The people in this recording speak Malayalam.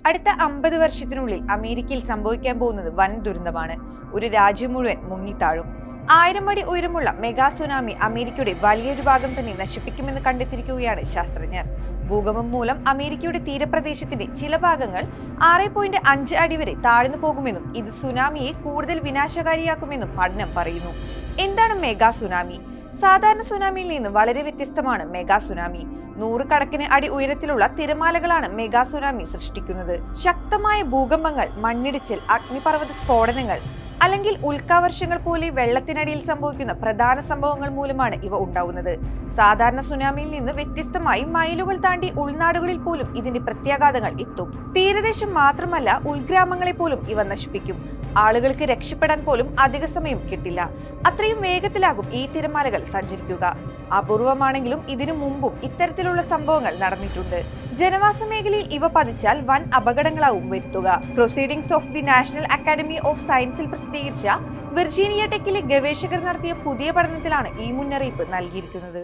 അടുത്ത 50 വർഷത്തിനുള്ളിൽ അമേരിക്കയിൽ സംഭവിക്കാൻ പോകുന്നത് വൻ ദുരന്തമാണ്. ഒരു രാജ്യം മുഴുവൻ മുങ്ങിത്താഴും. 1000 അടി ഉയരമുള്ള മെഗാ സുനാമി അമേരിക്കയുടെ വലിയൊരു ഭാഗം തന്നെ നശിപ്പിക്കുമെന്ന് കണ്ടെത്തിയിരിക്കുകയാണ് ശാസ്ത്രജ്ഞർ. ഭൂകമ്പം മൂലം അമേരിക്കയുടെ തീരപ്രദേശത്തിന്റെ ചില ഭാഗങ്ങൾ 6.5 അടി വരെ താഴ്ന്നു പോകുമെന്നും ഇത് സുനാമിയെ കൂടുതൽ വിനാശകാരിയാക്കുമെന്നും പഠനം പറയുന്നു. എന്താണ് മെഗാ സുനാമി? സാധാരണ സുനാമിയിൽ നിന്ന് വളരെ വ്യത്യസ്തമാണ് മെഗാ സുനാമി. 100 കണക്കിന് അടി ഉയരത്തിലുള്ള തിരമാലകളാണ് മെഗാ സുനാമി സൃഷ്ടിക്കുന്നത്. ശക്തമായ ഭൂകമ്പങ്ങൾ, മണ്ണിടിച്ചിൽ, അഗ്നിപർവ്വത സ്ഫോടനങ്ങൾ അല്ലെങ്കിൽ ഉൽക്കാവർഷങ്ങൾ പോലെ വെള്ളത്തിനടിയിൽ സംഭവിക്കുന്ന പ്രധാന സംഭവങ്ങൾ മൂലമാണ് ഇവ ഉണ്ടാവുന്നത്. സാധാരണ സുനാമിയിൽ നിന്ന് വ്യത്യസ്തമായി മൈലുകൾ താണ്ടി ഉൾനാടുകളിൽ പോലും ഇതിന്റെ പ്രത്യാഘാതങ്ങൾ എത്തും. തീരദേശം മാത്രമല്ല, ഉൾഗ്രാമങ്ങളെ പോലും ഇവ നശിപ്പിക്കും. ആളുകൾക്ക് രക്ഷപ്പെടാൻ പോലും അധിക സമയം കിട്ടില്ല. അത്രയും വേഗത്തിലാകും ഈ തിരമാലകൾ സഞ്ചരിക്കുക. അപൂർവമാണെങ്കിലും ഇതിനു മുമ്പും ഇത്തരത്തിലുള്ള സംഭവങ്ങൾ നടന്നിട്ടുണ്ട്. ജനവാസ മേഖലയിൽ ഇവ പതിച്ചാൽ വൻ അപകടങ്ങളാവും വരുത്തുക. Proceedings of the national academy of സയൻസിൽ പ്രസിദ്ധീകരിച്ച വിർജീനിയ ടെക്കിലെ ഗവേഷകർ നടത്തിയ പുതിയ പഠനത്തിലാണ് ഈ മുന്നറിയിപ്പ് നൽകിയിരിക്കുന്നത്.